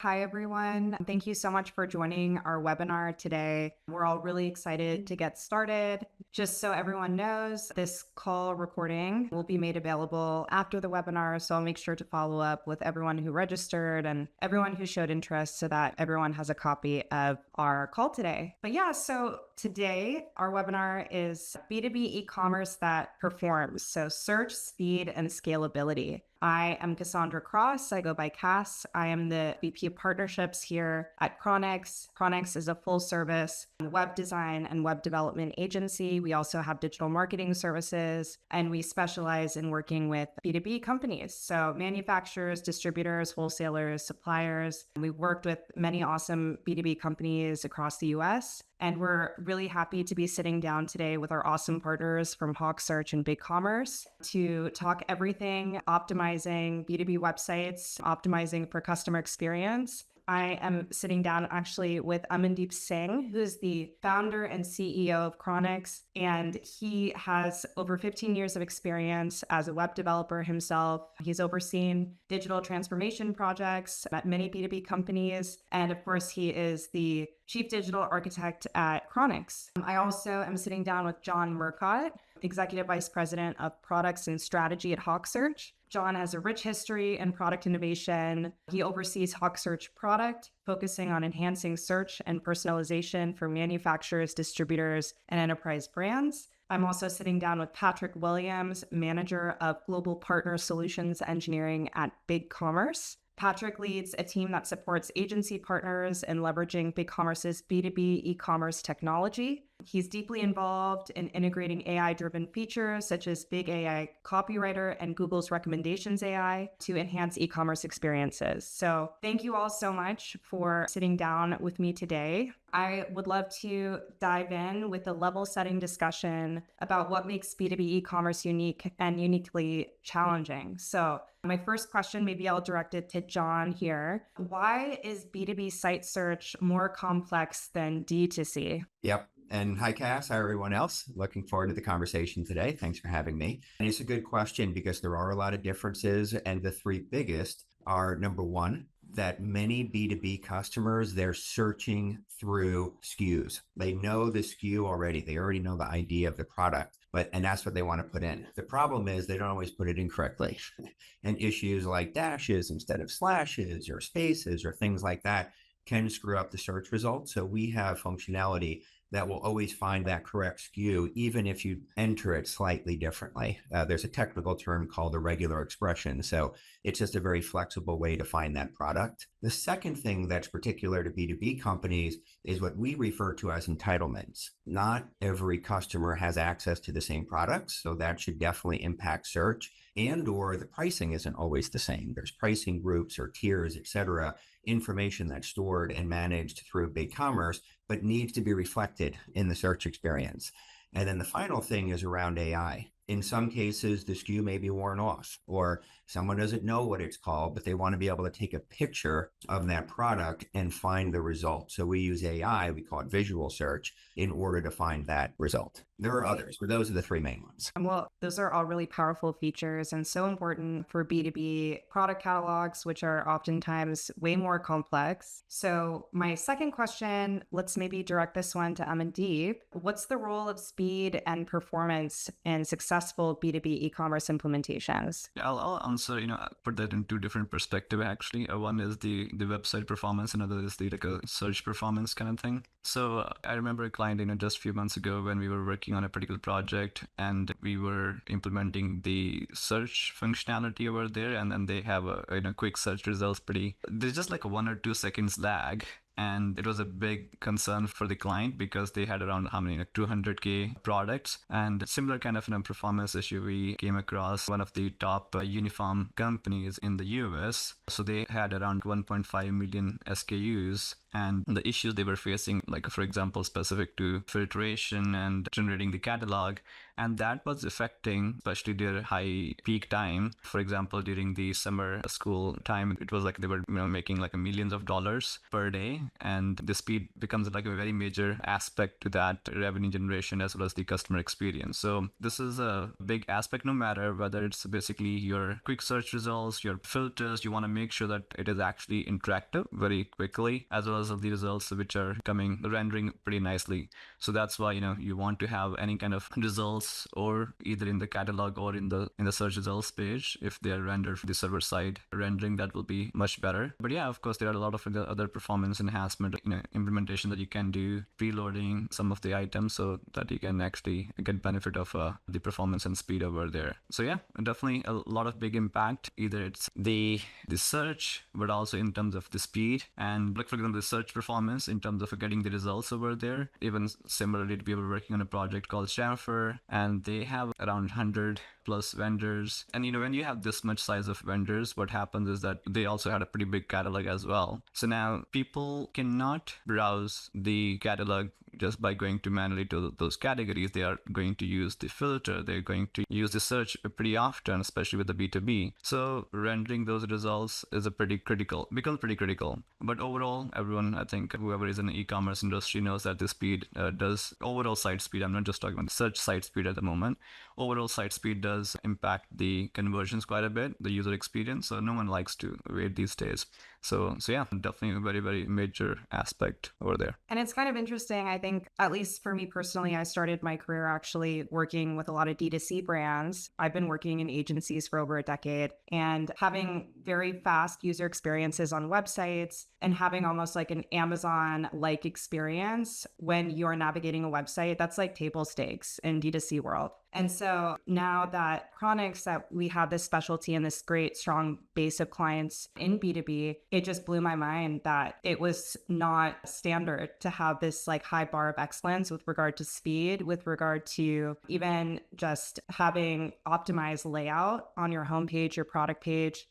Hi, everyone. Thank you so much for joining our webinar today. We're all really excited to get started. Just so everyone knows, this call recording will be made available after the webinar, so I'll make sure to follow up with everyone who registered and everyone who showed interest so that everyone has a copy of our call today. But yeah, so today our webinar is B2B e-commerce that performs, so search, speed, and scalability. I am Cassandra Cross. I go by Cass. I am the VP of Partnerships here at Cronix. Cronix is a full-service web design and web development agency. We also have digital marketing services, and we specialize in working with B2B companies, so manufacturers, distributors, wholesalers, suppliers. We've worked with many awesome B2B companies across the US, and we're really happy to be sitting down today with our awesome partners from HawkSearch and BigCommerce to talk everything optimizing B2B websites, optimizing for customer experience. I am sitting down actually with Amandeep Singh, who's the founder and CEO of Cronix, and he has over 15 years of experience as a web developer himself. He's overseen digital transformation projects at many B2B companies, and of course, he is the Chief Digital Architect at Cronix. I also am sitting down with John Murcott, Executive Vice President of Products and Strategy at HawkSearch. John has a rich history in product innovation. He oversees HawkSearch product, focusing on enhancing search and personalization for manufacturers, distributors, and enterprise brands. I'm also sitting down with Patrick Williams, Manager of Global Partner Solutions Engineering at BigCommerce. Patrick leads a team that supports agency partners in leveraging BigCommerce's B2B e-commerce technology. He's deeply involved in integrating AI-driven features such as Big AI Copywriter and Google's Recommendations AI to enhance e-commerce experiences. So thank you all so much for sitting down with me today. I would love to dive in with a level-setting discussion about what makes B2B e-commerce unique and uniquely challenging. So my first question, maybe I'll direct it to John here. Why is B2B site search more complex than D2C? Yep. And hi, Cass. Hi, everyone else. Looking forward to the conversation today. Thanks for having me. And it's a good question because there are a lot of differences. And the three biggest are, number one, that many B2B customers, they're searching through SKUs. They know the SKU already. They already know the idea of the product, and that's what they want to put in. The problem is they don't always put it in correctly. And issues like dashes instead of slashes or spaces or things like that can screw up the search results. So we have functionality that will always find that correct SKU, even if you enter it slightly differently. There's a technical term called a regular expression. So it's just a very flexible way to find that product. The second thing that's particular to B2B companies is what we refer to as entitlements. Not every customer has access to the same products, so that should definitely impact search, and or the pricing isn't always the same. There's pricing groups or tiers, et cetera, information that's stored and managed through BigCommerce, but needs to be reflected in the search experience. And then the final thing is around AI. In some cases, the SKU may be worn off, or someone doesn't know what it's called, but they want to be able to take a picture of that product and find the result. So we use AI, we call it visual search, in order to find that result. There are others, but those are the three main ones. Well, those are all really powerful features and so important for B2B product catalogs, which are oftentimes way more complex. So my second question, let's maybe direct this one to Amandeep. What's the role of speed and performance in successful B2B e-commerce implementations? I'll answer, put that in two different perspectives, actually. One is the website performance, another is the like a search performance kind of thing. So I remember a client, just a few months ago when we were working on a particular project and we were implementing the search functionality over there, and then they have a quick search results there's just like a 1 or 2 seconds lag. And it was a big concern for the client because they had around 200K products, and similar kind of performance issue we came across one of the top uniform companies in the US. So they had around 1.5 million SKUs, and the issues they were facing, like for example, specific to filtration and generating the catalog, And that was affecting especially their high peak time. For example, during the summer school time, it was like they were making like millions of dollars per day. And the speed becomes like a very major aspect to that revenue generation as well as the customer experience. So this is a big aspect, no matter whether it's basically your quick search results, your filters. You want to make sure that it is actually interactive very quickly, as well as the results which are rendering pretty nicely. So that's why you want to have any kind of results, or either in the catalog or in the search results page, if they are rendered from the server side rendering, that will be much better. But yeah, of course, there are a lot of other performance enhancement implementation that you can do, preloading some of the items so that you can actually get benefit of the performance and speed over there. So yeah, definitely a lot of big impact. Either it's the search, but also in terms of the speed, and like for example the search performance in terms of getting the results over there. Even similarly, we were working on a project called Shamfer, and they have around 100 plus vendors. And when you have this much size of vendors, what happens is that they also had a pretty big catalog as well. So now people cannot browse the catalog just by going to manually to those categories. They are going to use the filter. They're going to use the search pretty often, especially with the B2B. So rendering those results is becomes pretty critical. But overall, everyone, I think whoever is in the e-commerce industry knows that the speed does overall site speed. I'm not just talking about the search site speed at the moment. Overall site speed does impact the conversions quite a bit, the user experience. So no one likes to wait these days. So yeah, definitely a very, very major aspect over there. And it's kind of interesting. I think, at least for me personally, I started my career actually working with a lot of D2C brands. I've been working in agencies for over a decade, and having very fast user experiences on websites and having almost like an Amazon-like experience when you're navigating a website, that's like table stakes in D2C world. And so now that Cronix, that we have this specialty and this great strong base of clients in B2B, it just blew my mind that it was not standard to have this like high bar of excellence with regard to speed, with regard to even just having optimized layout on your homepage, your product page.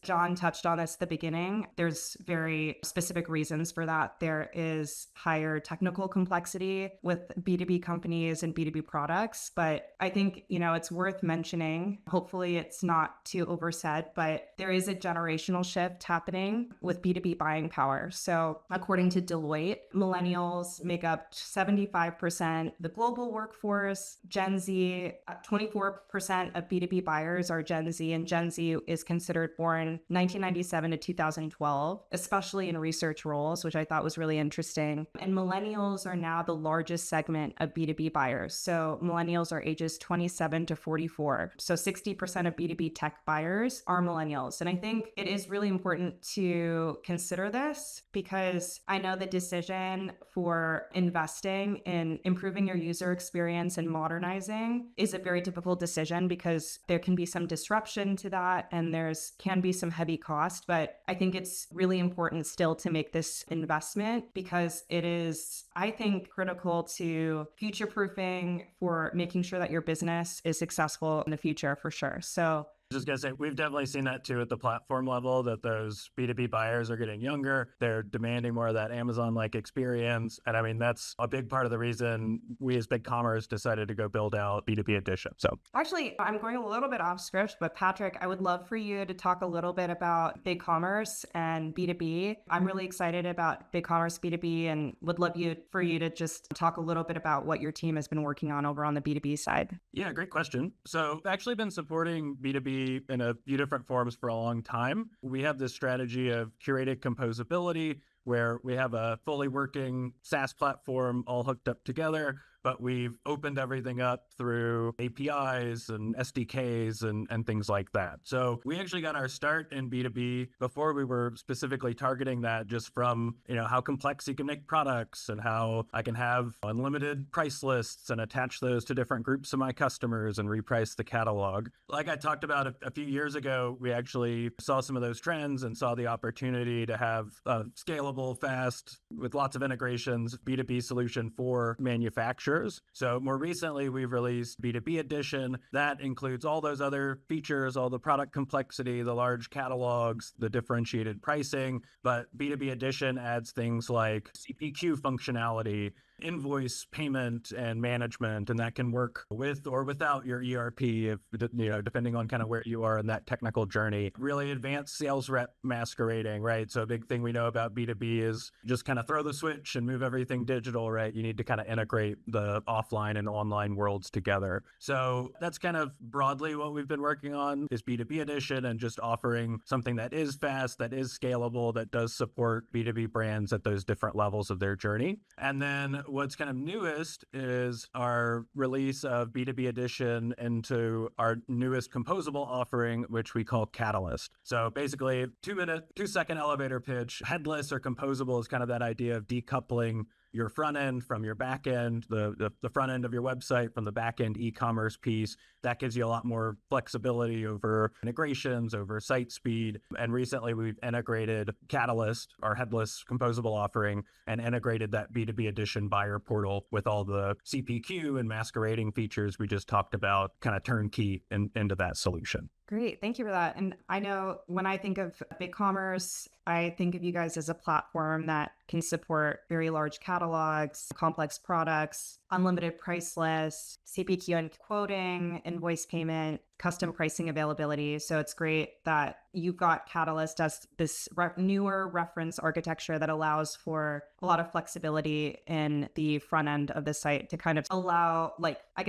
John touched on this at the beginning. There's very specific reasons for that. There is higher technical complexity with B2B companies and B2B products, but I think, it's worth mentioning. Hopefully it's not too oversaid, but there is a generational shift happening with B2B buying power. So according to Deloitte, millennials make up 75% the global workforce. Gen Z, 24% of B2B buyers are Gen Z, and Gen Z is considered born 1997 to 2012, especially in research roles, which I thought was really interesting. And millennials are now the largest segment of B2B buyers. So millennials are ages 27 to 44. So 60% of B2B tech buyers are millennials. And I think it is really important to consider this, because I know the decision for investing in improving your user experience and modernizing is a very difficult decision, because there can be some disruption to that and can be some heavy cost. But I think it's really important still to make this investment, because it is, I think, critical to future-proofing, for making sure that your business is successful in the future, for sure. So Just gonna say, we've definitely seen that too at the platform level, that those B2B buyers are getting younger. They're demanding more of that Amazon-like experience. And I mean, that's a big part of the reason we as BigCommerce decided to go build out B2B Edition. So actually, I'm going a little bit off script, but Patrick, I would love for you to talk a little bit about BigCommerce and B2B. I'm really excited about BigCommerce B2B, and would love for you to just talk a little bit about what your team has been working on over on the B2B side. Yeah, great question. So I've actually been supporting B2B in a few different forms for a long time. We have this strategy of curated composability, where we have a fully working SaaS platform all hooked up together, but we've opened everything up through APIs and SDKs and things like that. So we actually got our start in B2B before we were specifically targeting that, just from, how complex you can make products and how I can have unlimited price lists and attach those to different groups of my customers and reprice the catalog. Like I talked about a few years ago, we actually saw some of those trends and saw the opportunity to have a scalable, fast, with lots of integrations, B2B solution for manufacturers. So more recently, we've released B2B Edition. That includes all those other features, all the product complexity, the large catalogs, the differentiated pricing. But B2B Edition adds things like CPQ functionality invoice payment and management, and that can work with or without your ERP, if depending on kind of where you are in that technical journey. Really advanced sales rep masquerading, right? So a big thing we know about B2B is just kind of throw the switch and move everything digital, right? You need to kind of integrate the offline and online worlds together. So that's kind of broadly what we've been working on, is B2B edition, and just offering something that is fast, that is scalable, that does support B2B brands at those different levels of their journey. And then what's kind of newest is our release of B2B edition into our newest composable offering, which we call Catalyst. So basically 2-second elevator pitch. Headless or composable is kind of that idea of decoupling your front end from your back end, the front end of your website from the back end e-commerce piece. That gives you a lot more flexibility over integrations, over site speed. And recently we've integrated Catalyst, our headless composable offering, and integrated that B2B edition buyer portal with all the CPQ and masquerading features we just talked about, kind of turnkey into that solution. Great. Thank you for that. And I know when I think of BigCommerce, I think of you guys as a platform that can support very large catalogs, complex products, unlimited price lists, CPQ and quoting, invoice payment, custom pricing availability. So it's great that you've got Catalyst as this newer reference architecture that allows for a lot of flexibility in the front end of the site to kind of allow,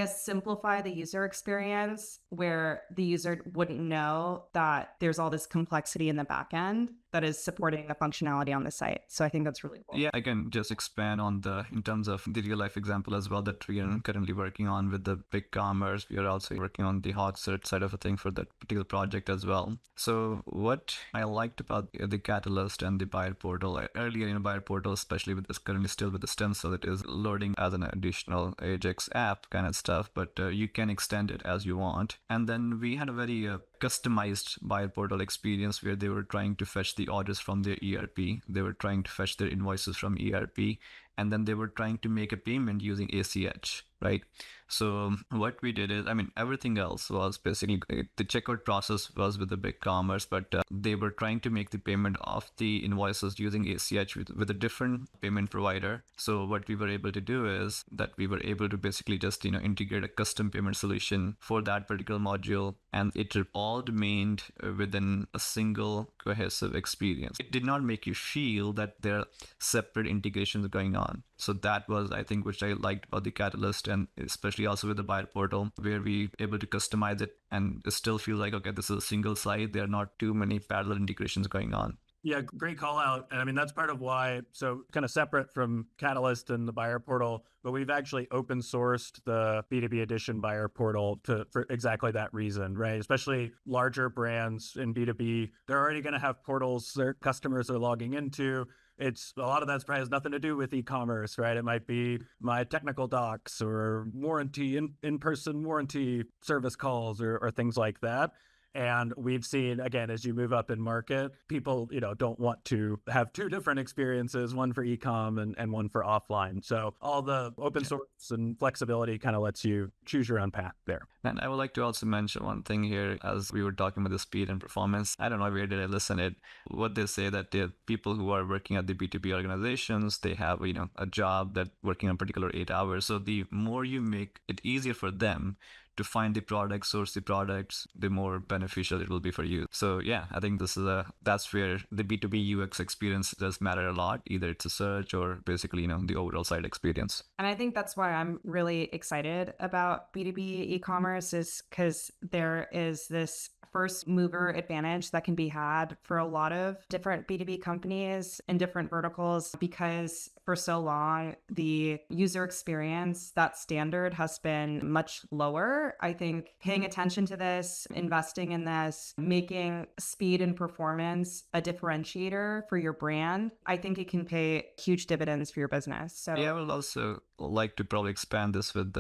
simplify the user experience, where the user wouldn't know that there's all this complexity in the back end that is supporting the functionality on the site. So I think that's really cool. Yeah, I can just expand on in terms of the real life example as well that we are currently working on with the BigCommerce. We are also working on the hot search side of a thing for that particular project as well. So what I liked about the Catalyst and the buyer portal, earlier buyer portal, especially with this currently still with the stencil, it is loading as an additional Ajax app kind of stuff, but you can extend it as you want. And then we had a very customized buyer portal experience where they were trying to fetch the orders from their ERP. They were trying to fetch their invoices from ERP, and then they were trying to make a payment using ACH, right? So what we did is, everything else was basically, the checkout process was with the BigCommerce, but they were trying to make the payment of the invoices using ACH with a different payment provider. So what we were able to do is that we were able to basically just, integrate a custom payment solution for that particular module, and it all remained within a single cohesive experience. It did not make you feel that there are separate integrations going on. So that was, I think, which I liked about the Catalyst, and especially also with the buyer portal, where we able to customize it and it still feel like, okay, this is a single site. There are not too many parallel integrations going on. Yeah, great call out. And that's part of why, so kind of separate from Catalyst and the buyer portal, but we've actually open sourced the B2B edition buyer portal for exactly that reason, right? Especially larger brands in B2B, they're already going to have portals their customers are logging into. It's a lot of that probably has nothing to do with e-commerce, right? It might be my technical docs or warranty, in-person warranty service calls or things like that. And we've seen, again, as you move up in market, people, don't want to have two different experiences, one for e-com and one for offline. So all the open source and flexibility kind of lets you choose your own path there. And I would like to also mention one thing here, as we were talking about the speed and performance. I don't know where did I listen it. What they say that the people who are working at the B2B organizations, they have, a job that working on particular 8 hours. So the more you make it easier for them to find the products, source the products, the more beneficial it will be for you. So yeah, I think that's where the B2B UX experience does matter a lot. Either it's a search or basically, the overall site experience. And I think that's why I'm really excited about B2B e-commerce, is because there is this first mover advantage that can be had for a lot of different B2B companies in different verticals, because for so long, the user experience, that standard has been much lower. I think paying attention to this, investing in this, making speed and performance a differentiator for your brand, I think it can pay huge dividends for your business. So yeah, I would also like to probably expand this with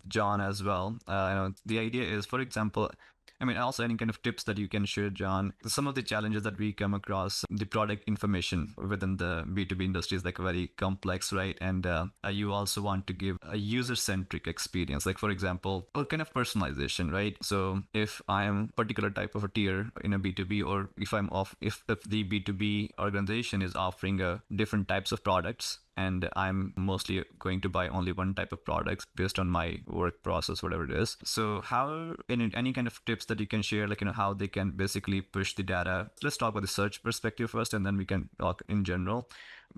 John as well. The idea is, for example, also any kind of tips that you can share, John. Some of the challenges that we come across, the product information within the B2B industry is very complex, right? And you also want to give a user-centric experience, like for example, or kind of personalization, right? So if I am a particular type of a tier in a B2B, or if the B2B organization is offering different types of products, and I'm mostly going to buy only one type of products based on my work process, whatever it is. So how, in any kind of tips that you can share, like, how they can basically push the data? Let's talk about the search perspective first, and then we can talk in general,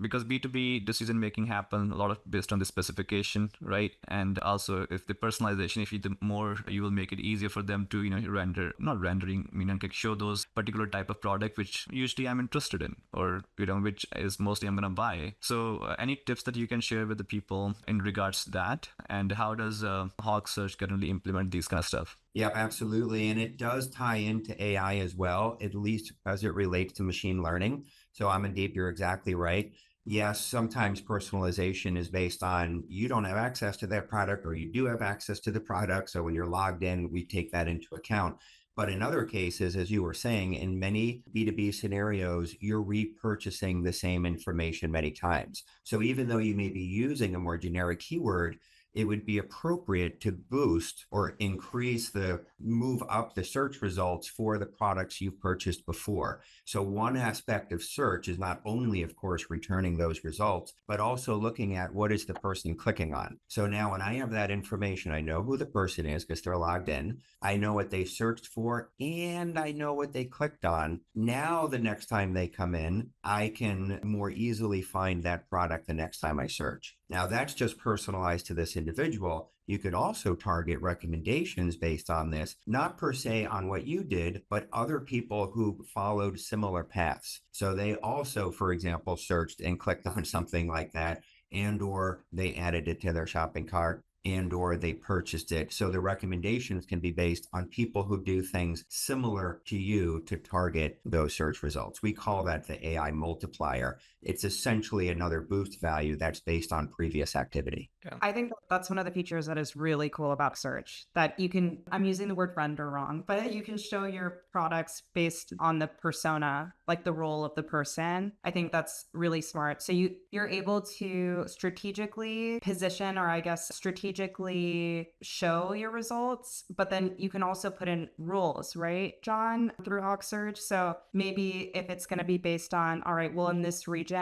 because B2B decision making happen a lot of based on the specification, right? And also if the personalization, if you, the more you will make it easier for them to, render, not rendering, like show those particular type of product, which usually I'm interested in, or, which is mostly I'm going to buy. So any tips that you can share with the people in regards to that? And how does Hawk Search currently implement these kind of stuff? Yeah, absolutely. And it does tie into AI as well, at least as it relates to machine learning. So Amandeep, you're exactly right. Yes, sometimes personalization is based on you don't have access to that product or you do have access to the product. So when you're logged in, we take that into account. But in other cases, as you were saying, in many B2B scenarios, you're repurchasing the same information many times. So even though you may be using a more generic keyword, it would be appropriate to boost or increase the move up the search results for the products you've purchased before. So one aspect of search is not only, of course, returning those results, but also looking at what is the person clicking on. So now when I have that information, I know who the person is because they're logged in. I know what they searched for, and I know what they clicked on. Now, the next time they come in, I can more easily find that product the next time I search. Now, that's just personalized to this individual. You could also target recommendations based on this, not per se on what you did, but other people who followed similar paths. So they also, for example, searched and clicked on something like that, and or they added it to their shopping cart, and or they purchased it. So the recommendations can be based on people who do things similar to you to target those search results. We call that the AI multiplier. It's essentially another boost value that's based on previous activity. Yeah. I think that's one of the features that is really cool about search, that you can, I'm using the word render wrong, but you can show your products based on the persona, like the role of the person. I think that's really smart. So you're able to strategically position, or I guess strategically show your results, but then you can also put in rules, right, John, through Hawk Search. So maybe if it's going to be based on, all right, well, in this region,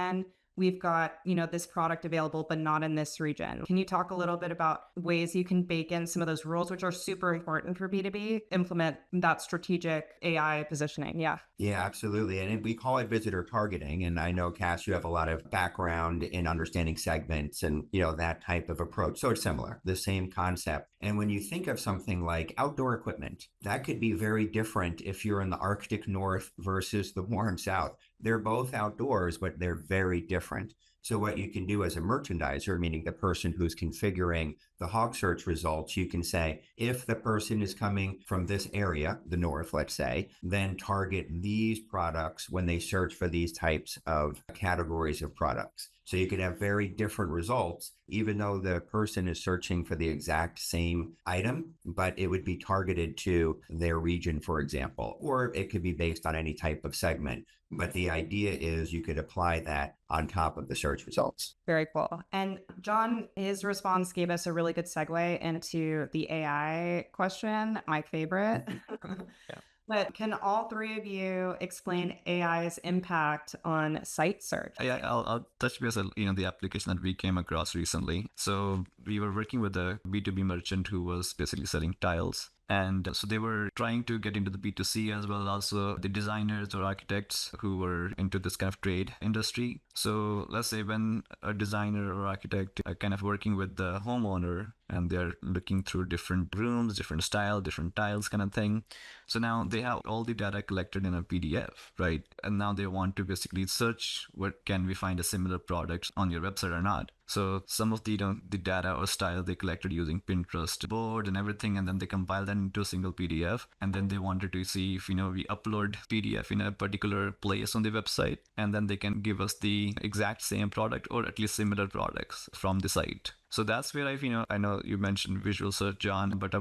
we've got, this product available, but not in this region. Can you talk a little bit about ways you can bake in some of those rules, which are super important for B2B, implement that strategic AI positioning? Yeah. Yeah, absolutely. And we call it visitor targeting. And I know, Cass, you have a lot of background in understanding segments and, that type of approach. So it's similar, the same concept. And when you think of something like outdoor equipment, that could be very different if you're in the Arctic North versus the warm South. They're both outdoors, but they're very different. So what you can do as a merchandiser, meaning the person who's configuring the Hawk Search results, you can say, if the person is coming from this area, the north, let's say, then target these products when they search for these types of categories of products. So you could have very different results, even though the person is searching for the exact same item, but it would be targeted to their region, for example, or it could be based on any type of segment. But the idea is you could apply that on top of the search results. Very cool. And John, his response gave us a really good segue into the AI question, my favorite. Yeah. But can all three of you explain AI's impact on site search? Yeah, I'll touch base on the application that we came across recently. So we were working with a B2B merchant who was basically selling tiles. And so they were trying to get into the B2C as well, also the designers or architects who were into this kind of trade industry. So let's say when a designer or architect are kind of working with the homeowner and they're looking through different rooms, different style, different tiles kind of thing. So now they have all the data collected in a PDF, right? And now they want to basically search what can we find a similar product on your website or not. So some of the data or style they collected using Pinterest board and everything, and then they compile that into a single PDF. And then they wanted to see if we upload PDF in a particular place on the website, and then they can give us the exact same product or at least similar products from the site. So that's where I know you mentioned visual search, John, but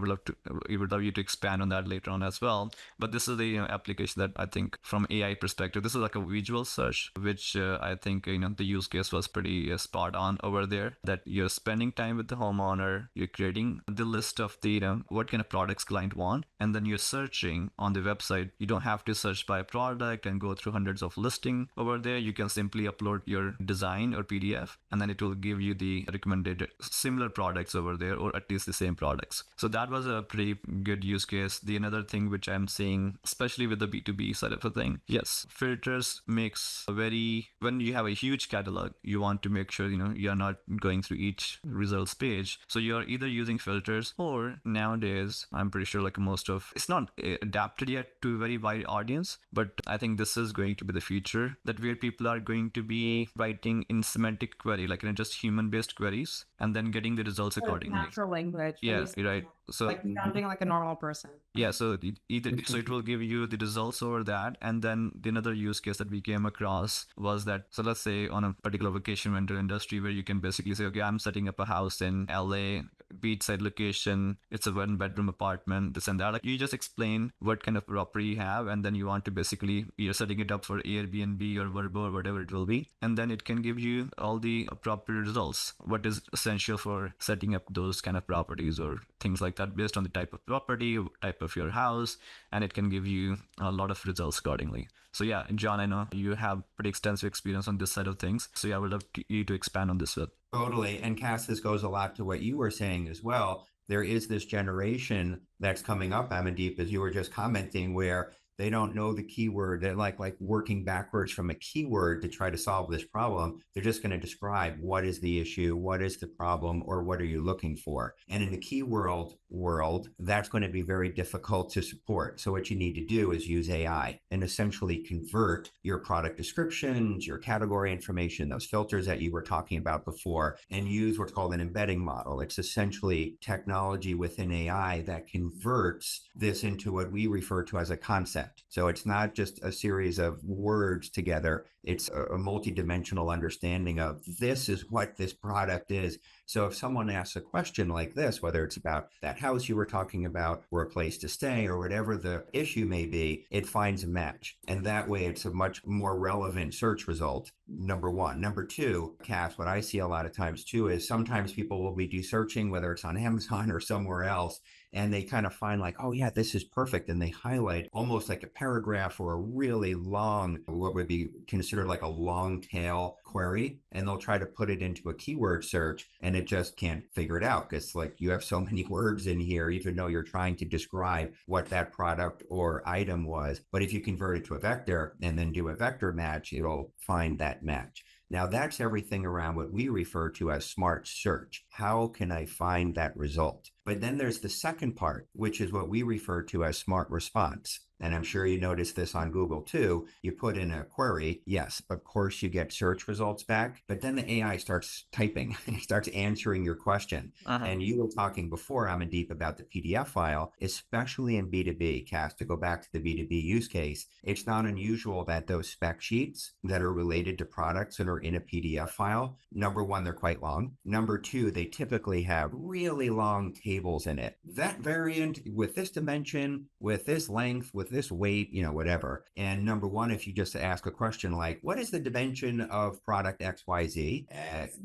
we would love you to expand on that later on as well. But this is the application that I think from AI perspective, this is like a visual search, which I think, the use case was pretty spot on over there, that you're spending time with the homeowner, you're creating the list of the, what kind of products client want, and then you're searching on the website. You don't have to search by product and go through hundreds of listing over there. You can simply upload your design or PDF, and then it will give you the recommended similar products over there, or at least the same products. So that was a pretty good use case. The another thing which I'm seeing, especially with the B2B side of a thing, yes, filters makes when you have a huge catalog, you want to make sure you're not going through each results page. So you're either using filters, or nowadays I'm pretty sure like most of it's not adapted yet to a very wide audience, but I think this is going to be the future, that where people are going to be writing in semantic query, like just human based queries, and then getting the results accordingly. Natural language. Yeah, right. So like sounding like a normal person. Yeah, so it will give you the results over that. And then the another use case that we came across was that, so let's say on a particular vacation rental industry, where you can basically say, okay, I'm setting up a house in LA, beachside location, it's a 1-bedroom apartment, this and that. Like, you just explain what kind of property you have, and then you want to basically, you're setting it up for Airbnb or Vrbo or whatever it will be, and then it can give you all the property results, what is essential for setting up those kind of properties or things like that, based on the type of property, type of your house, and it can give you a lot of results accordingly. So yeah, John, I know you have pretty extensive experience on this side of things, so yeah, I would love you to expand on this bit. Totally. And Cass, this goes a lot to what you were saying as well. There is this generation that's coming up, Amandeep, as you were just commenting, where they don't know the keyword. They're like working backwards from a keyword to try to solve this problem. They're just going to describe what is the issue, what is the problem, or what are you looking for? And in the keyword world, that's going to be very difficult to support. So what you need to do is use AI and essentially convert your product descriptions, your category information, those filters that you were talking about before, and use what's called an embedding model. It's essentially technology within AI that converts this into what we refer to as a concept. So it's not just a series of words together. It's a multi-dimensional understanding of this is what this product is. So if someone asks a question like this, whether it's about that house you were talking about, or a place to stay, or whatever the issue may be, it finds a match. And that way it's a much more relevant search result, number one. Number two, Cass, what I see a lot of times too is sometimes people will be searching, whether it's on Amazon or somewhere else, and they kind of find like, oh yeah, this is perfect. And they highlight almost like a paragraph or a really long, what would be considered like a long tail query. And they'll try to put it into a keyword search, and it just can't figure it out. It's like you have so many words in here, even though you're trying to describe what that product or item was. But if you convert it to a vector and then do a vector match, it'll find that match. Now that's everything around what we refer to as smart search. How can I find that result? But then there's the second part, which is what we refer to as smart response. And I'm sure you noticed this on Google too. You put in a query, yes, of course you get search results back, but then the AI starts typing and it starts answering your question. And you were talking before, Amandeep, about the PDF file, especially in B2B, Cass, to go back to the B2B use case. It's not unusual that those spec sheets that are related to products and are in a PDF file, number one, they're quite long. Number two, they typically have really long tables in it. That variant with this dimension, with this length, with this weight, whatever. And number one, if you just ask a question like, what is the dimension of product XYZ?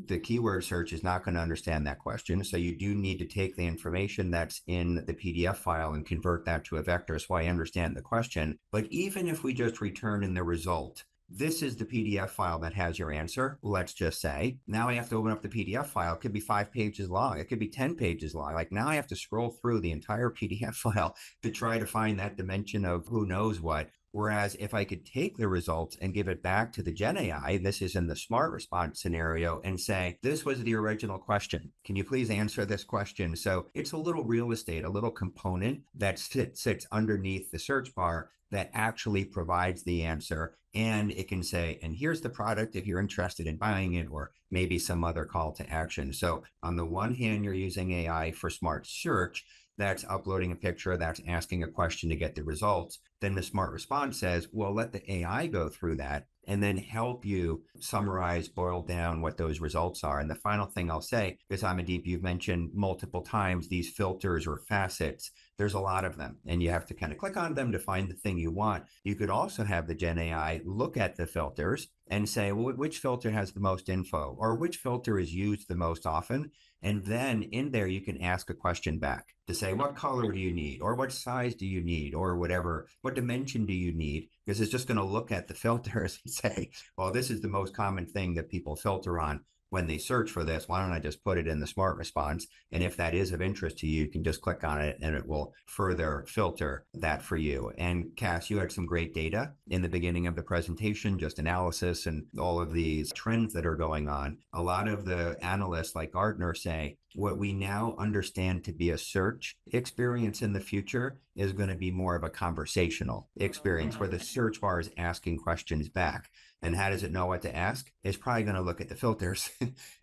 The keyword search is not going to understand that question. So you do need to take the information that's in the PDF file and convert that to a vector so I understand the question. But even if we just return in the result, this is the PDF file that has your answer, let's just say. Now I have to open up the PDF file. It could be 5 pages long. It could be 10 pages long. Like now I have to scroll through the entire PDF file to try to find that dimension of who knows what. Whereas if I could take the results and give it back to the Gen AI, this is in the smart response scenario, and say, this was the original question. Can you please answer this question? So it's a little real estate, a little component that sits underneath the search bar that actually provides the answer. And it can say, and here's the product if you're interested in buying it, or maybe some other call to action. So on the one hand, you're using AI for smart search. That's uploading a picture, that's asking a question to get the results. then the smart response says, well, let the AI go through that and then help you summarize, boil down what those results are. And the final thing I'll say is, Amandeep, you've mentioned multiple times these filters or facets. There's a lot of them, and you have to kind of click on them to find the thing you want. You could also have the Gen AI look at the filters and say, well, which filter has the most info, or which filter is used the most often? And then in there, you can ask a question back to say, what color do you need? Or what size do you need? Or whatever, what dimension do you need? Because it's just going to look at the filters and say, well, this is the most common thing that people filter on when they search for this. Why don't I just put it in the smart response? And if that is of interest to you, you can just click on it and it will further filter that for you. And Cass, you had some great data in the beginning of the presentation, just analysis and all of these trends that are going on. A lot of the analysts like Gartner say, what we now understand to be a search experience in the future is going to be more of a conversational experience where the search bar is asking questions back. And how does it know what to ask? It's probably going to look at the filters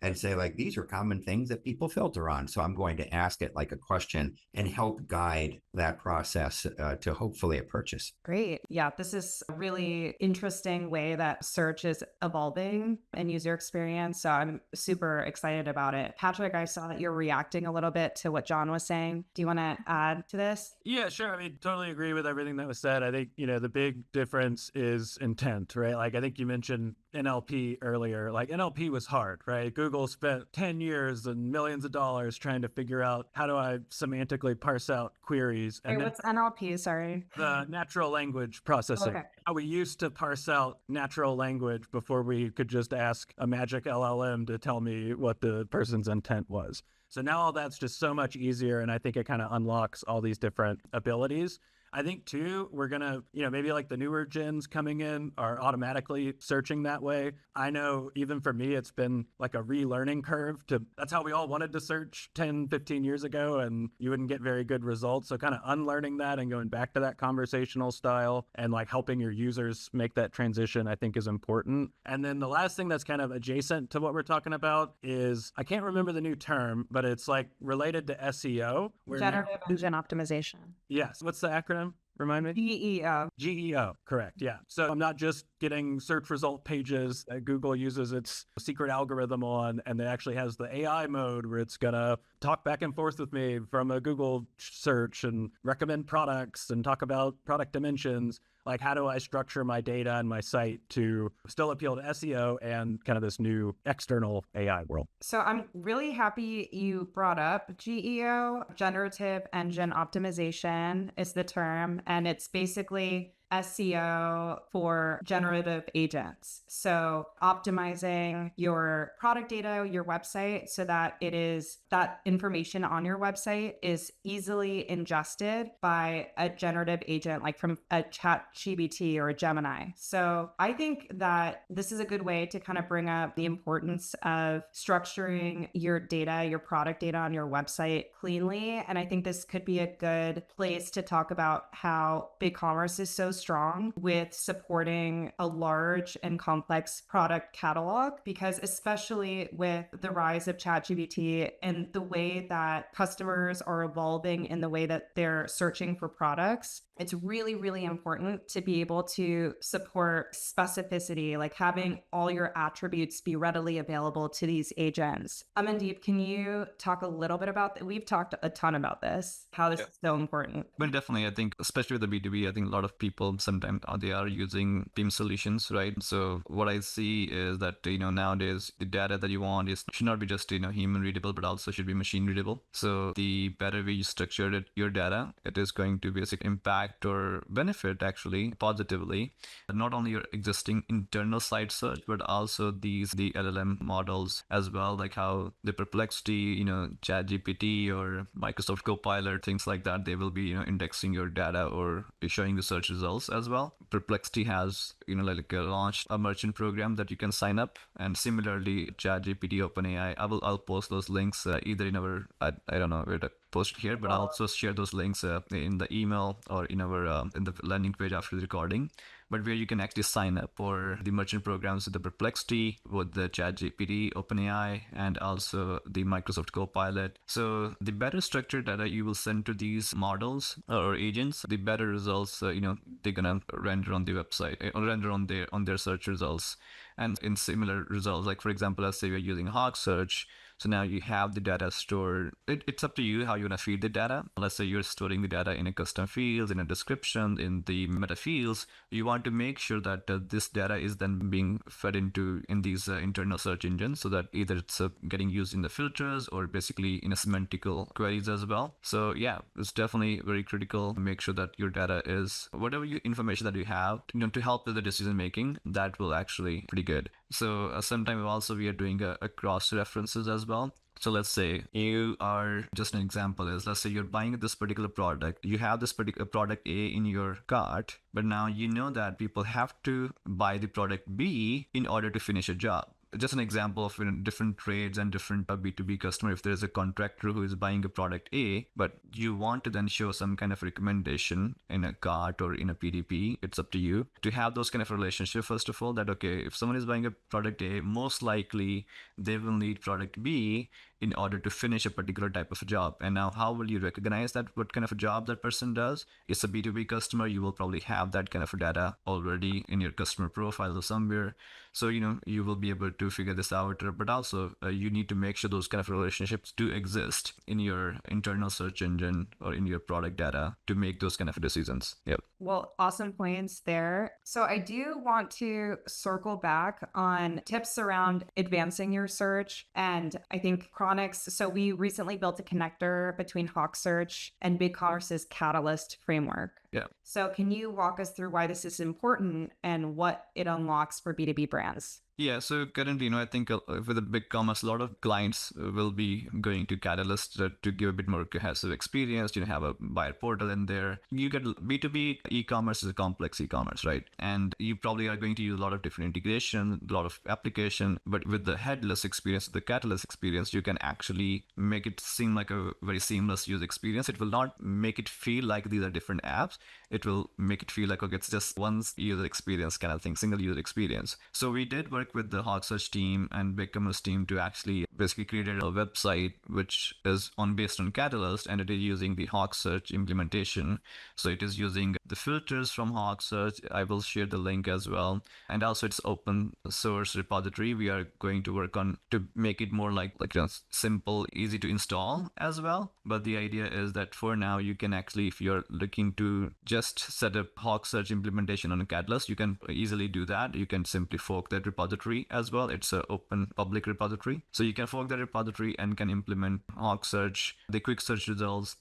and say, like, these are common things that people filter on. So I'm going to ask it like a question and help guide that process to hopefully a purchase. Great. Yeah, this is a really interesting way that search is evolving and user experience. So I'm super excited about it. Patrick, I saw that you're reacting a little bit to what John was saying. Do you want to add to this? Yeah, sure. I mean, totally agree with everything that was said. I think, the big difference is intent, right? Like, I think you mentioned NLP earlier. Like, NLP was hard, right? Google spent 10 years and millions of dollars trying to figure out, how do I semantically parse out queries? Wait, what's NLP? Sorry. The natural language processing. Okay. How we used to parse out natural language before we could just ask a magic LLM to tell me what the person's intent was. So now all that's just so much easier, and I think it kind of unlocks all these different abilities. I think too, we're going to, maybe like the newer gens coming in are automatically searching that way. I know even for me, it's been like a relearning curve that's how we all wanted to search 10, 15 years ago, and you wouldn't get very good results. So kind of unlearning that and going back to that conversational style and like helping your users make that transition, I think is important. And then the last thing that's kind of adjacent to what we're talking about is, I can't remember the new term, but it's like related to SEO. Generative Engine Optimization. Yes. What's the acronym? Remind me? GEO. GEO, correct. Yeah. So I'm not just getting search result pages that Google uses its secret algorithm on, and it actually has the AI mode where it's going to talk back and forth with me from a Google search and recommend products and talk about product dimensions. Like, how do I structure my data and my site to still appeal to SEO and kind of this new external AI world? So I'm really happy you brought up GEO. Generative Engine Optimization is the term, and it's basically SEO for generative agents. So optimizing your product data, your website, so that that information on your website is easily ingested by a generative agent, like from a ChatGPT or a Gemini. So I think that this is a good way to kind of bring up the importance of structuring your data, your product data on your website cleanly. And I think this could be a good place to talk about how BigCommerce is so strong with supporting a large and complex product catalog, because especially with the rise of ChatGPT and the way that customers are evolving in the way that they're searching for products, it's really, really important to be able to support specificity, like having all your attributes be readily available to these agents. Amandeep, can you talk a little bit about that? We've talked a ton about this, how this is so important. But definitely, I think, especially with the B2B, I think a lot of people sometimes they are using PIM solutions, right? So what I see is that, nowadays the data that you want should not be just, human readable, but also should be machine readable. So the better way you structured your data, it is going to basically impact or benefit actually positively not only your existing internal site search, but also the LLM models as well, like how the Perplexity, ChatGPT or Microsoft Copilot, things like that, they will be indexing your data or showing the search results as well. Perplexity has launched a merchant program that you can sign up, and similarly ChatGPT, OpenAI, I'll post those links either in our I don't know where to post it here, but I'll also share those links in the email or in our in the landing page after the recording. But where you can actually sign up for the merchant programs with the Perplexity, with the ChatGPT, OpenAI, and also the Microsoft Copilot. So the better structured data you will send to these models or agents, the better results they're gonna render on the website or render on their search results. And in similar results, like for example, let's say we're using Hawk Search. So now you have the data stored. It's up to you how you want to feed the data. Let's say you're storing the data in a custom fields, in a description, in the meta fields. You want to make sure that this data is then being fed in these internal search engines, so that either it's getting used in the filters or basically in a semantical queries as well. So yeah, it's definitely very critical. Make sure that your data is whatever information that you have, to help with the decision making. That will actually pretty good. So sometimes also we are doing a cross references as well. So let's say you are, just an example is, let's say you're buying this particular product, you have this particular product A in your cart, but now you know that people have to buy the product B in order to finish a job. Just an example of different trades and different B2B customer. If there's a contractor who is buying a product A, but you want to then show some kind of recommendation in a cart or in a PDP, it's up to you to have those kind of relationship. First of all, that okay, if someone is buying a product A, most likely they will need product B in order to finish a particular type of a job. And now how will you recognize that what kind of a job that person does? It's a B2B customer. You will probably have that kind of data already in your customer profile or somewhere. So, you will be able to figure this out, but also you need to make sure those kind of relationships do exist in your internal search engine or in your product data to make those kind of decisions. Yep. Well, awesome points there. So I do want to circle back on tips around advancing your search. And I think Cronix, so we recently built a connector between Hawk Search and BigCommerce's Catalyst framework. Yeah. So can you walk us through why this is important and what it unlocks for B2B brands? Yeah, so currently, I think with the BigCommerce, a lot of clients will be going to Catalyst to give a bit more cohesive experience. Have a buyer portal in there. You get B2B e-commerce is a complex e-commerce, right? And you probably are going to use a lot of different integration, a lot of application, but with the headless experience, the Catalyst experience, you can actually make it seem like a very seamless user experience. It will not make it feel like these are different apps. It will make it feel like, okay, it's just one user experience kind of thing, single user experience. So we did work with the Hawk Search team and BigCommerce team to actually basically create a website which is based on Catalyst, and it is using the Hawk Search implementation. So it is using the filters from Hawk Search. I will share the link as well. And also it's open source repository. We are going to work on to make it more like simple, easy to install as well. But the idea is that for now, you can actually, if you're looking to just set up Hawk Search implementation on a Catalyst, you can easily do that. You can simply fork that repository as well. It's an open public repository. So you can fork that repository and can implement Hawk Search, the quick search results,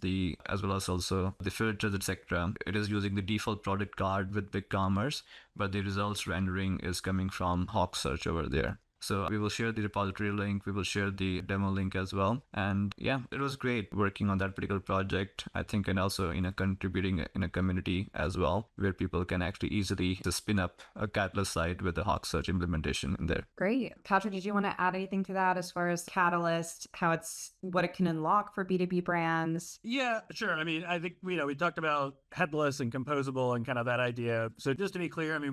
as well as also the filters, etc. It is using the default product card with BigCommerce, but the results rendering is coming from Hawk Search over there. So we will share the repository link. We will share the demo link as well. And yeah, it was great working on that particular project, I think, and also contributing in a community as well, where people can actually easily just spin up a Catalyst site with the Hawk Search implementation in there. Great. Patrick, did you want to add anything to that as far as Catalyst, what it can unlock for B2B brands? Yeah, sure. I mean, I think, we talked about headless and composable and kind of that idea. So just to be clear, I mean,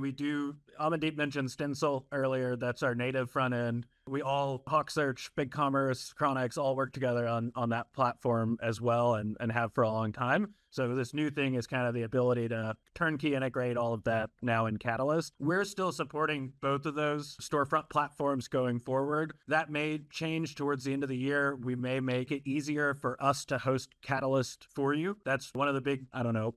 Amandeep mentioned Stencil earlier. That's our native front end. We all, Hawk Search, BigCommerce, Cronix, all work together on that platform as well and have for a long time. So this new thing is kind of the ability to turnkey integrate all of that now in Catalyst. We're still supporting both of those storefront platforms going forward. That may change towards the end of the year. We may make it easier for us to host Catalyst for you. That's one of the big,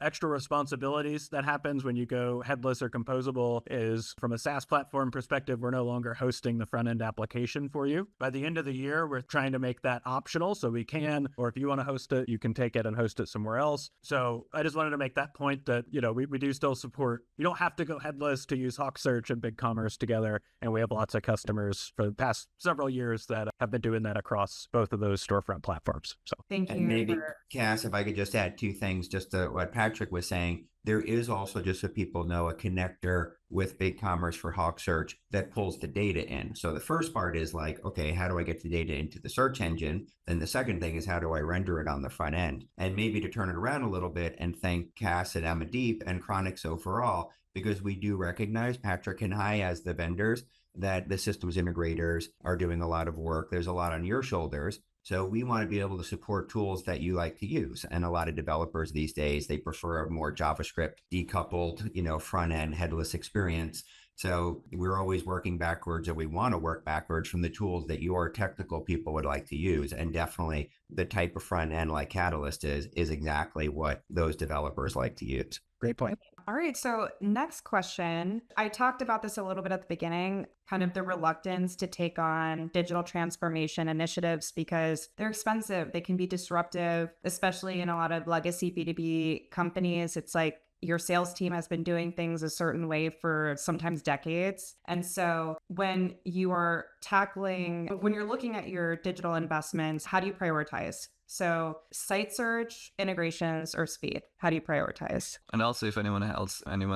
extra responsibilities that happens when you go headless or composable is from a SaaS platform perspective, we're no longer hosting the front end application for you. By the end of the year, we're trying to make that optional so we can, or if you want to host it, you can take it and host it somewhere else. So I just wanted to make that point that, we do still support, you don't have to go headless to use Hawk Search and BigCommerce together. And we have lots of customers for the past several years that have been doing that across both of those storefront platforms. So thank you. And maybe, Cass, if I could just add two things just to what Patrick was saying. there is also, just so people know, a connector with BigCommerce for HawkSearch that pulls the data in. So the first part is like, okay, how do I get the data into the search engine? Then the second thing is, how do I render it on the front end? And maybe to turn it around a little bit and thank Cass and Amandeep and Cronix overall, because we do recognize, Patrick and I as the vendors, that the systems integrators are doing a lot of work. There's a lot on your shoulders. So we want to be able to support tools that you like to use. And a lot of developers these days, they prefer a more JavaScript decoupled, front end headless experience. So we're always working backwards, or we want to work backwards from the tools that your technical people would like to use. And definitely the type of front end like Catalyst is exactly what those developers like to use. Great point. All right. So next question. I talked about this a little bit at the beginning, kind of the reluctance to take on digital transformation initiatives because they're expensive. They can be disruptive, especially in a lot of legacy B2B companies. It's like your sales team has been doing things a certain way for sometimes decades. And so when you're looking at your digital investments, how do you prioritize? So site search, integrations, or speed? How do you prioritize? And also, if anyone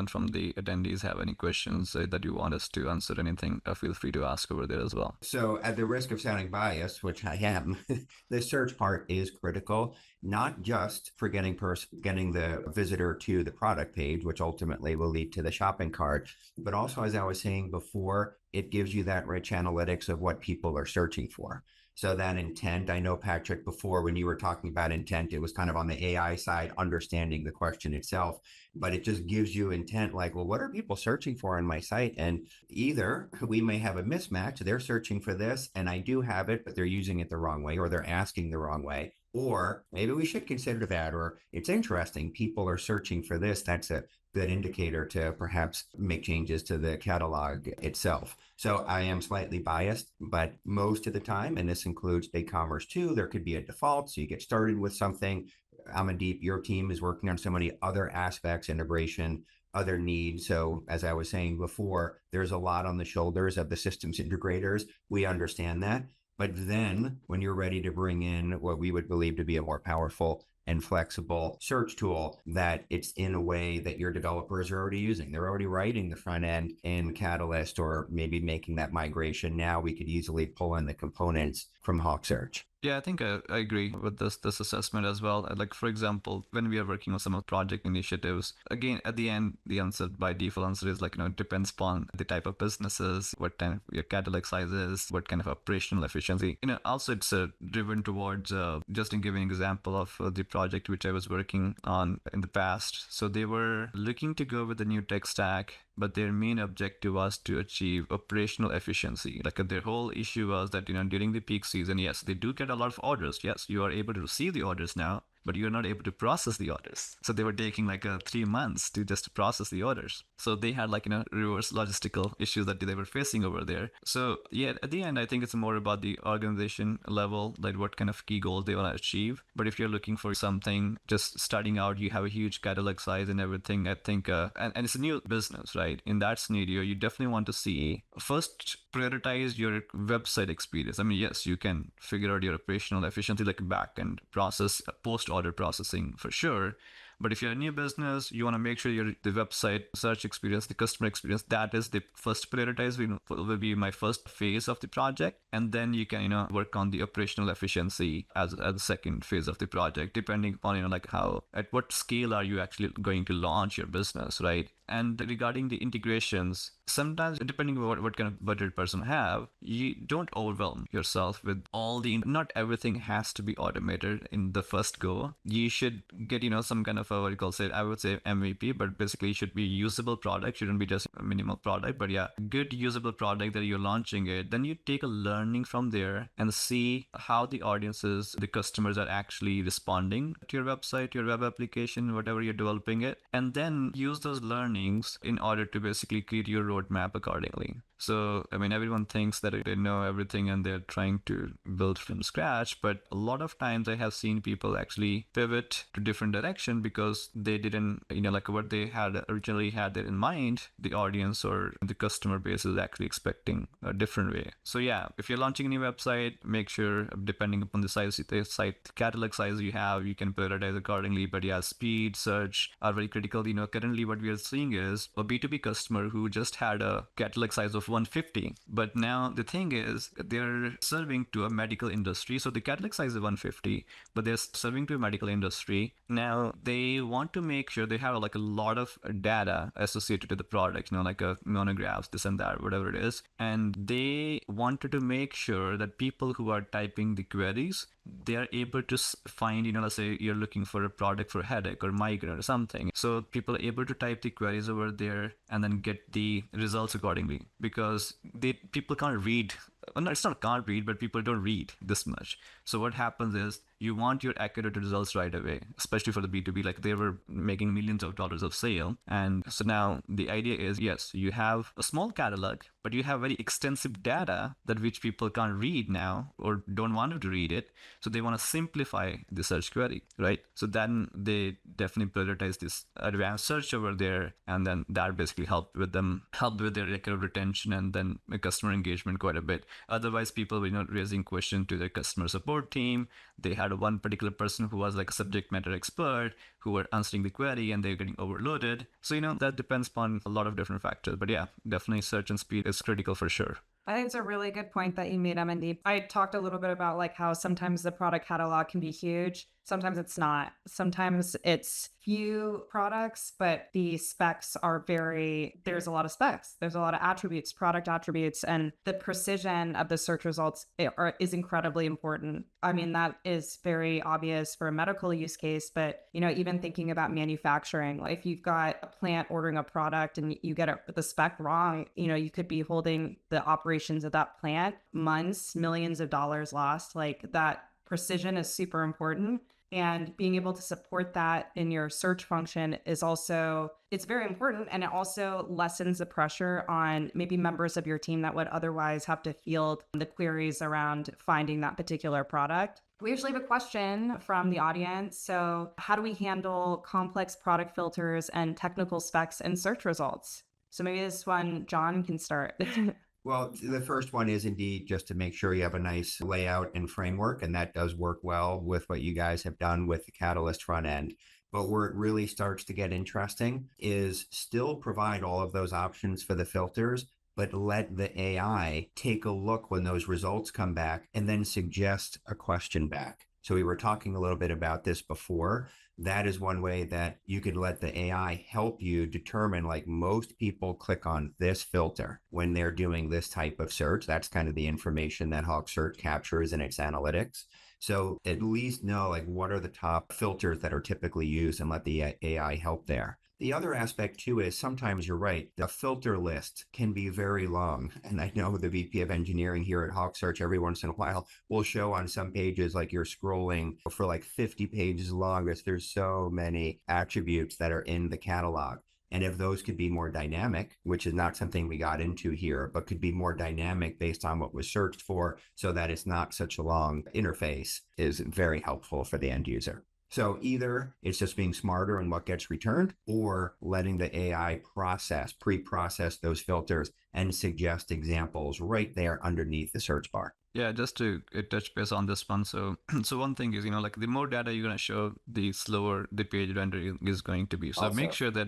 from the attendees have any questions that you want us to answer anything, feel free to ask over there as well. So at the risk of sounding biased, which I am, the search part is critical, not just for getting the visitor to the product page, which ultimately will lead to the shopping cart, but also, as I was saying before, it gives you that rich analytics of what people are searching for. So that intent, I know, Patrick, before when you were talking about intent, it was kind of on the AI side, understanding the question itself, but it just gives you intent like, well, what are people searching for on my site? And either we may have a mismatch, they're searching for this and I do have it, but they're using it the wrong way, or they're asking the wrong way. Or maybe we should consider that, or it's interesting, people are searching for this. That's a good indicator to perhaps make changes to the catalog itself. So I am slightly biased, but most of the time, and this includes BigCommerce too, there could be a default. So you get started with something. Amandeep, your team is working on so many other aspects, integration, other needs. So as I was saying before, there's a lot on the shoulders of the systems integrators. We understand that. But then when you're ready to bring in what we would believe to be a more powerful and flexible search tool, that it's in a way that your developers are already using. They're already writing the front end in Catalyst, or maybe making that migration. Now we could easily pull in the components from HawkSearch. Yeah, I think I agree with this assessment as well. Like, for example, when we are working on some of project initiatives, again, at the end, the answer by default answer is like, it depends upon the type of businesses, what kind of your catalog size is, what kind of operational efficiency. Also it's driven towards, just in giving an example of the project which I was working on in the past. So they were looking to go with the new tech stack, but their main objective was to achieve operational efficiency. Like their whole issue was that, during the peak season, yes, they do get a lot of orders. Yes, you are able to receive the orders now, but you're not able to process the orders. So they were taking like 3 months to just process the orders. So they had reverse logistical issues that they were facing over there. So yeah, at the end, I think it's more about the organization level, like what kind of key goals they want to achieve. But if you're looking for something just starting out, you have a huge catalog size and everything, I think, and it's a new business, right? In that scenario, you definitely want to see, first, prioritize your website experience. I mean, yes, you can figure out your operational efficiency, like back end process, post-order processing for sure. But if you're a new business, you want to make sure the website search experience, the customer experience, that is the first prioritize, will be my first phase of the project. And then you can, work on the operational efficiency as the second phase of the project, depending upon, at what scale are you actually going to launch your business, right? And regarding the integrations, sometimes depending on what kind of budget person have, you don't overwhelm yourself with not everything has to be automated in the first go. You should get, some kind of I would say MVP, but basically it should be usable product, shouldn't be just a minimal product, but yeah, good usable product that you're launching it. Then you take a learning from there and see how the audiences, the customers are actually responding to your website, your web application, whatever you're developing it, and then use those learnings in order to basically create your roadmap accordingly. So, I mean, everyone thinks that they know everything and they're trying to build from scratch. But a lot of times I have seen people actually pivot to different direction because they didn't, like what they had originally had in mind, the audience or the customer base is actually expecting a different way. So yeah, if you're launching a new website, make sure, depending upon the size of the site, catalog size you have, you can prioritize accordingly. But yeah, speed, search are very critical. Currently what we are seeing is a B2B customer who just had a catalog size of 150, but now the thing is they're serving to a medical industry. So the catalog size is 150, but they're serving to a medical industry. Now they want to make sure they have like a lot of data associated to the product, like a monographs, this and that, whatever it is. And they wanted to make sure that people who are typing the queries, they are able to find, let's say you're looking for a product for headache or migraine or something. So people are able to type the queries over there and then get the results accordingly, because people can't read. Well, no, it's not can't read, but people don't read this much. So what happens is you want your accurate results right away, especially for the B2B, like they were making millions of dollars of sale. And so now the idea is, yes, you have a small catalog, but you have very extensive data that which people can't read now or don't want to read it. So they want to simplify the search query, right? So then they definitely prioritize this advanced search over there. And then that basically helped with their record retention and then customer engagement quite a bit. Otherwise, people were not raising questions to their customer support team. They had one particular person who was like a subject matter expert who were answering the query and they're getting overloaded. So, that depends upon a lot of different factors. But yeah, definitely search and speed is critical for sure. I think it's a really good point that you made, M&D. I talked a little bit about like how sometimes the product catalog can be huge. Sometimes it's not. Sometimes it's few products, but the specs are there's a lot of specs. There's a lot of attributes, product attributes, and the precision of the search results is incredibly important. I mean, that is very obvious for a medical use case, but, even thinking about manufacturing, if you've got a plant ordering a product and you get the spec wrong, you could be holding the operations of that plant months, millions of dollars lost. Like that precision is super important. And being able to support that in your search function it's very important. And it also lessens the pressure on maybe members of your team that would otherwise have to field the queries around finding that particular product. We usually have a question from the audience. So how do we handle complex product filters and technical specs and search results? So maybe this one, John can start. Well, the first one is indeed just to make sure you have a nice layout and framework, and that does work well with what you guys have done with the Catalyst front end. But where it really starts to get interesting is still provide all of those options for the filters, but let the AI take a look when those results come back and then suggest a question back. So we were talking a little bit about this before. That is one way that you could let the AI help you determine, like, most people click on this filter when they're doing this type of search. That's kind of the information that HawkSearch captures in its analytics. So at least know, like, what are the top filters that are typically used and let the AI help there. The other aspect too is sometimes you're right, the filter list can be very long. And I know the VP of engineering here at HawkSearch every once in a while will show on some pages like you're scrolling for like 50 pages long because there's so many attributes that are in the catalog. And if those could be more dynamic, which is not something we got into here, but could be more dynamic based on what was searched for so that it's not such a long interface, is very helpful for the end user. So either it's just being smarter in what gets returned or letting the AI pre-process those filters and suggest examples right there underneath the search bar. Yeah, just to touch base on this one. So one thing is, like the more data you're going to show, the slower the page rendering is going to be. So make sure that,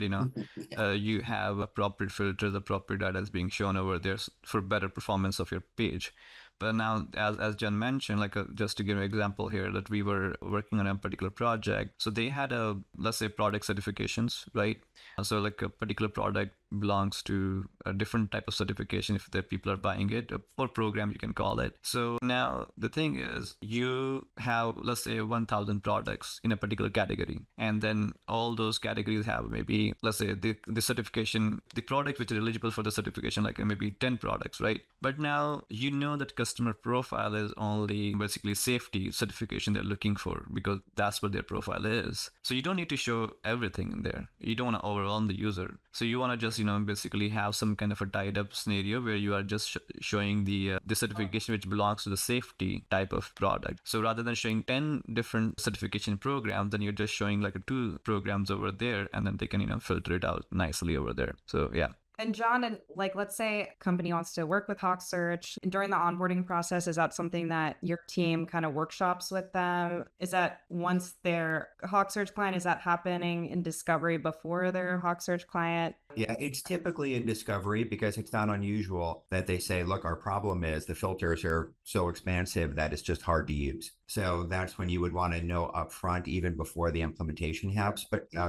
you have appropriate filters, appropriate data is being shown over there for better performance of your page. But now, as Jen mentioned, just to give an example here, that we were working on a particular project. So they had let's say product certifications, right? So like a particular product belongs to a different type of certification if the people are buying it, or program you can call it. So now the thing is, you have, let's say, 1,000 products in a particular category, and then all those categories have maybe, let's say, the certification, the product which is eligible for the certification, like maybe 10 products, right? But now that customer profile is only basically safety certification they're looking for, because that's what their profile is. So you don't need to show everything in there. You don't want to overwhelm the user. So you want to just basically have some kind of a tied up scenario where you are just showing the certification which belongs to the safety type of product. So rather than showing 10 different certification programs, then you're just showing like 2 programs over there, and then they can, filter it out nicely over there. So yeah. And John, and let's say a company wants to work with HawkSearch during the onboarding process, is that something that your team kind of workshops with them? Is that once their HawkSearch client, is that happening in discovery before their HawkSearch client? Yeah, it's typically in discovery because it's not unusual that they say, look, our problem is the filters are so expansive that it's just hard to use. So that's when you would want to know upfront, even before the implementation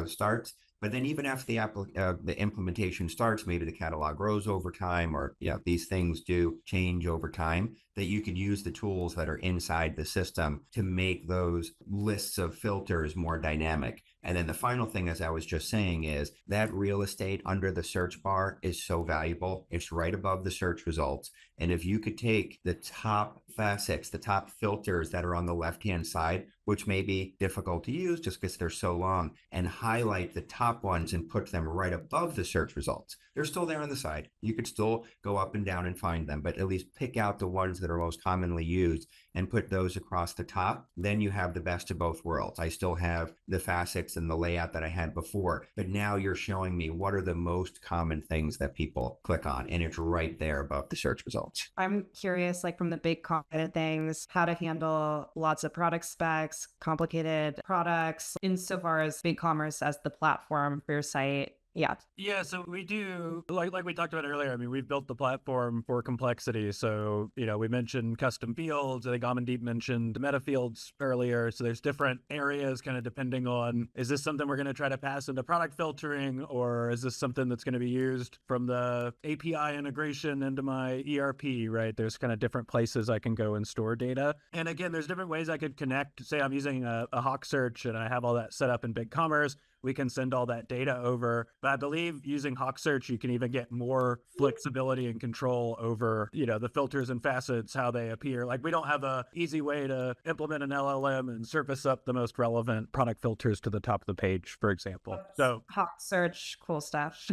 starts. But then even after the implementation starts, maybe the catalog grows over time, or these things do change over time, that you can use the tools that are inside the system to make those lists of filters more dynamic. And then the final thing, as I was just saying, is that real estate under the search bar is so valuable. It's right above the search results. And if you could take the top facets, the top filters that are on the left-hand side, which may be difficult to use just because they're so long, and highlight the top ones and put them right above the search results. They're still there on the side. You could still go up and down and find them, but at least pick out the ones that are most commonly used and put those across the top. Then you have the best of both worlds. I still have the facets and the layout that I had before, but now you're showing me what are the most common things that people click on, and it's right there above the search results. I'm curious, from the BigCommerce things, how to handle lots of product specs, complicated products, insofar as BigCommerce as the platform for your site. Yeah, so we do, like we talked about earlier, we've built the platform for complexity. So, we mentioned custom fields. I think Amandeep mentioned meta fields earlier. So there's different areas kind of depending on, is this something we're going to try to pass into product filtering, or is this something that's going to be used from the API integration into my ERP, right? There's kind of different places I can go and store data. And again, there's different ways I could connect. Say I'm using a HawkSearch and I have all that set up in BigCommerce. We can send all that data over. But I believe using HawkSearch, you can even get more flexibility and control over, the filters and facets, how they appear. We don't have a easy way to implement an LLM and surface up the most relevant product filters to the top of the page, for example. So HawkSearch, cool stuff.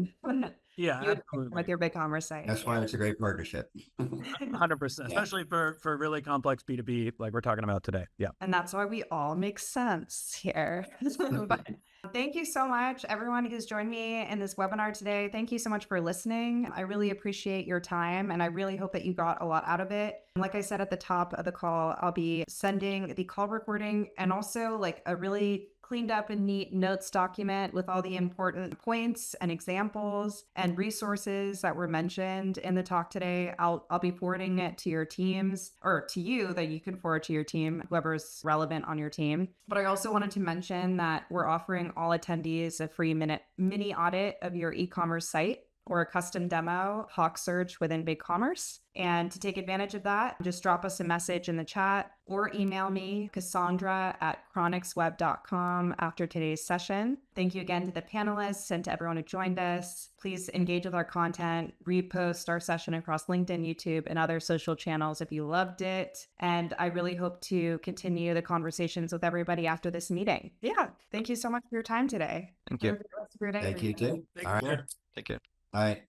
Yeah, with your BigCommerce site. That's why it's a great partnership. 100%, especially for really complex B2B like we're talking about today. Yeah. And that's why we all make sense here. But thank you so much, everyone who's joined me in this webinar today. Thank you so much for listening. I really appreciate your time, and I really hope that you got a lot out of it. Like I said at the top of the call, I'll be sending the call recording and also a really cleaned up and neat notes document with all the important points and examples and resources that were mentioned in the talk today. I'll be forwarding it to your teams, or to you, that you can forward to your team, whoever's relevant on your team. But I also wanted to mention that we're offering all attendees a free mini audit of your e-commerce site, or a custom demo, HawkSearch within BigCommerce. And to take advantage of that, just drop us a message in the chat or email me, Cassandra@cronixweb.com, after today's session. Thank you again to the panelists and to everyone who joined us. Please engage with our content, repost our session across LinkedIn, YouTube, and other social channels if you loved it. And I really hope to continue the conversations with everybody after this meeting. Yeah, thank you so much for your time today. Thank you. Have a good rest of your day. Thank you too. Take All right. care. Take care. All right.